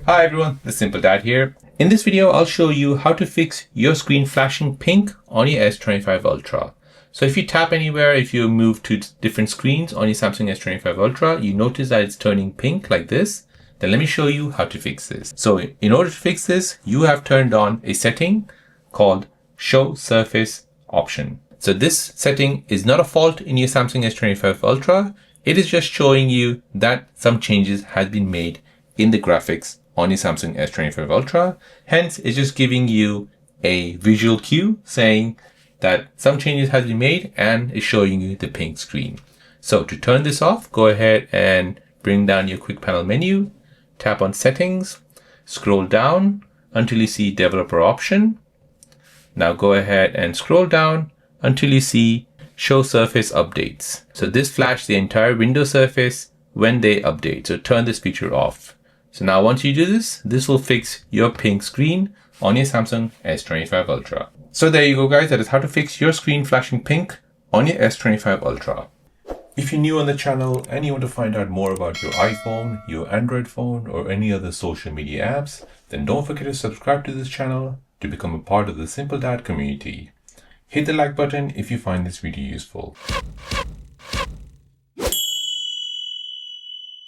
Hi everyone, the Simple Dad here. In this video, I'll show you how to fix your screen flashing pink on your S25 Ultra. So if you tap anywhere, if you move to different screens on your Samsung S25 Ultra, you notice that it's turning pink like this. Then let me show you how to fix this. So in order to fix this, you have turned on a setting called Show Surface option. So this setting is not a fault in your Samsung S25 Ultra. It is just showing you that some changes have been made in the graphics on your Samsung S25 Ultra. Hence, it's just giving you a visual cue saying that some changes have been made and is showing you the pink screen. So to turn this off, go ahead and bring down your quick panel menu, tap on settings, scroll down until you see developer option. Now go ahead and scroll down until you see show surface updates. So this flashes the entire window surface when they update. So turn this feature off. So now once you do this, this will fix your pink screen on your Samsung S25 Ultra. So there you go guys, that is how to fix your screen flashing pink on your S25 Ultra. If you're new on the channel and you want to find out more about your iPhone, your Android phone, or any other social media apps, then don't forget to subscribe to this channel to become a part of the Simple Dad community. Hit the like button if you find this video useful.